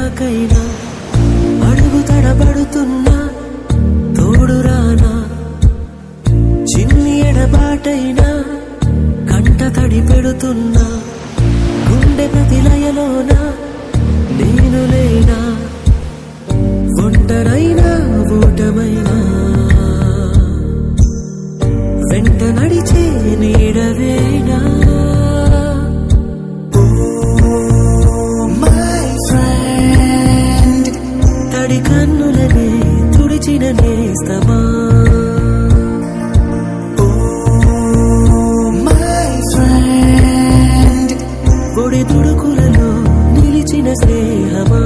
నాకైనా అడుగు తడబడుతున్నా తోడురానా చిన్ని ఎడబాటైనా కంట తడి పెడుతున్నా గుండె ప్రతిలయలోన నేను లేనా ఒంటరైనా ఓటమైనా వెంట నడిచే నీడవేనా తడి కన్నులనే తుడిచిన నేస్తమా ఒడి తుడుకులలో నిలిచిన స్నేహమా